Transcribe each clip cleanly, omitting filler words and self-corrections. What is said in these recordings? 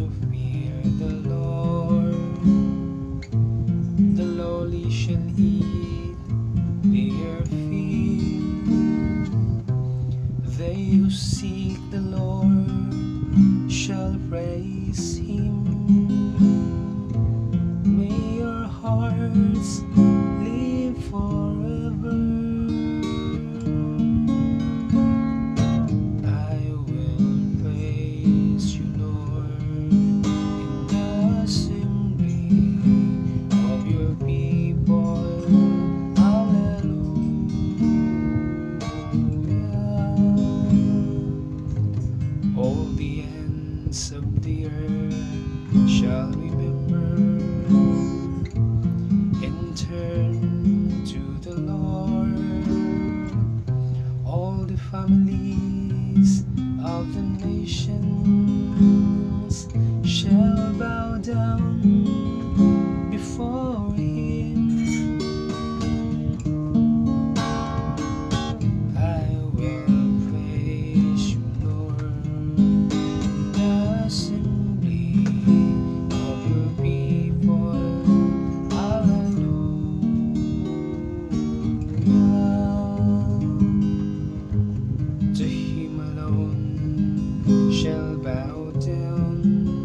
who fear the Lord, the lowly shall eat their fill. They who seek the Lord shall praise Him. May our hearts live forever. I will praise you, Lord, in the assembly of your people. Hallelujah. All the ends of the earth shall remember and turn to the Lord. All the families of the nations shall bow down before Him. I will praise you, Lord, in the assembly of your people. To Him alone shall bow down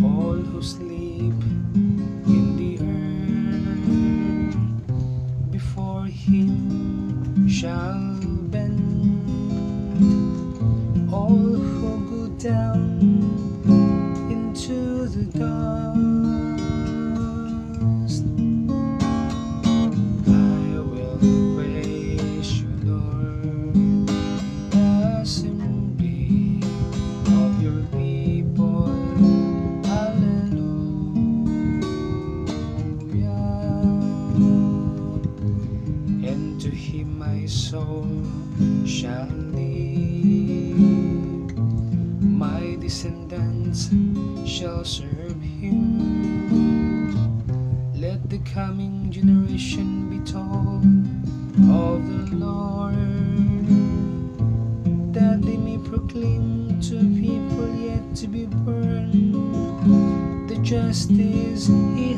all who sleep in the earth. Before Him shall bend all who go down into the dust. I will praise you, Lord, assembly of your people. Hallelujah. And to Him my soul shall live. My descendants shall serve Him. Let the coming generation be told of the Lord, that they may proclaim to people yet to be born the justice He